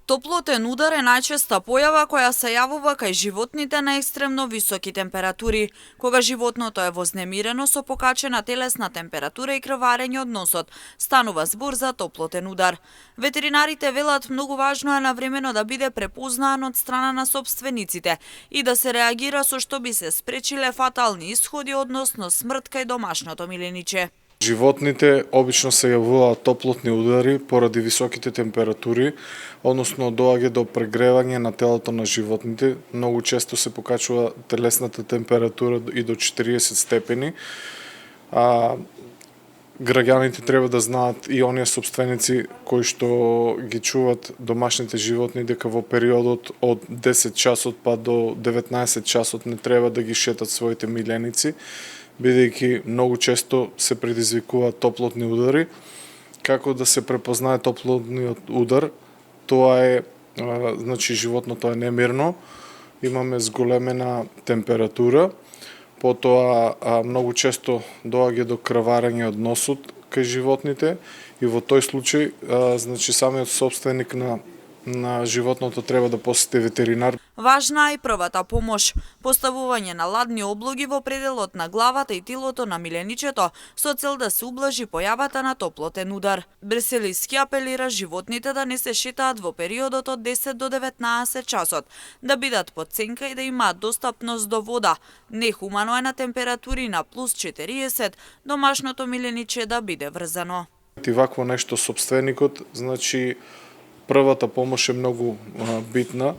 Топлотен удар е најчеста појава која се јавува кај животните на екстремно високи температури, кога животното е вознемирено со покачена телесна температура и крварење од носот. Станува збор за топлотен удар. Ветеринарите велат многу важно е навремено да биде препознаан од страна на собствениците и да се реагира со што би се спречиле фатални исходи, односно смрт кај домашното милениче. Животните обично се јавуваат топлотни удари поради високите температури, односно доаѓа до прегревање на телото на животните. Многу често се покачува телесната температура и до 40 степени. Граѓаните треба да знаат и оние собственици кои што ги чуват домашните животни дека во периодот од 10 часот па до 19 часот не треба да ги шетат своите миленици, бидејќи многу често се предизвикуваат топлотни удари. Како да се препознае топлотниот удар? Тоа е, значи животното е немирно, имаме зголемена температура, потоа многу често доаѓа до крварење од носот кај животните и во тој случај значи самиот собственик на животното треба да посети ветеринар. Важна е и првата помош, поставување на ладни облоги во пределот на главата и телото на миленичето со цел да се ублажи појавата на топлотен удар. Брселиски апелира животните да не се шетаат во периодот од 10 до 19 часот, да бидат под сенка и да имаат достапност до вода. Нехумано е на температури на плюс 40 домашното милениче да биде врзано. И вакво нешто собственикот, значи првата помош е многу битна.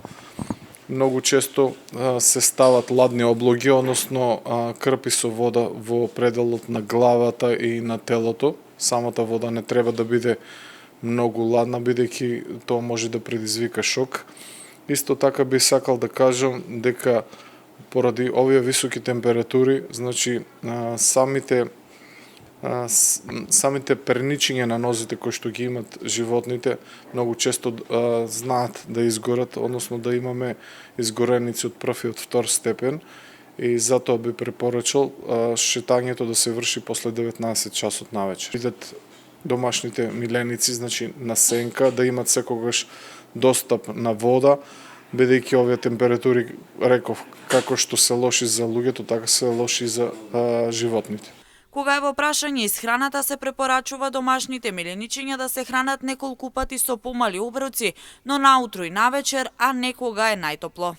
Многу често се стават ладни облоги, односно крпи со вода во пределот на главата и на телото. Самата вода не треба да биде многу ладна, бидејќи тоа може да предизвика шок. Исто така би сакал да кажам дека поради овие високи температури, значи самите перничиња на нозите кои што ги имат животните многу често знаат да изгорат, односно да имаме изгореници од прв и од втор степен, и затоа би препорачал шетањето да се врши после 19 часот навечер. Бидат домашните миленици, значи на сенка, да имат секогаш достап на вода, бидејќи овие температури, реков, како што се лоши за луѓето, така се лоши за животните. Кога е во прашање исхраната, се препорачува домашните миленичиња да се хранат неколку пати со помали оброци, но наутро и навечер, а не кога е најтопло.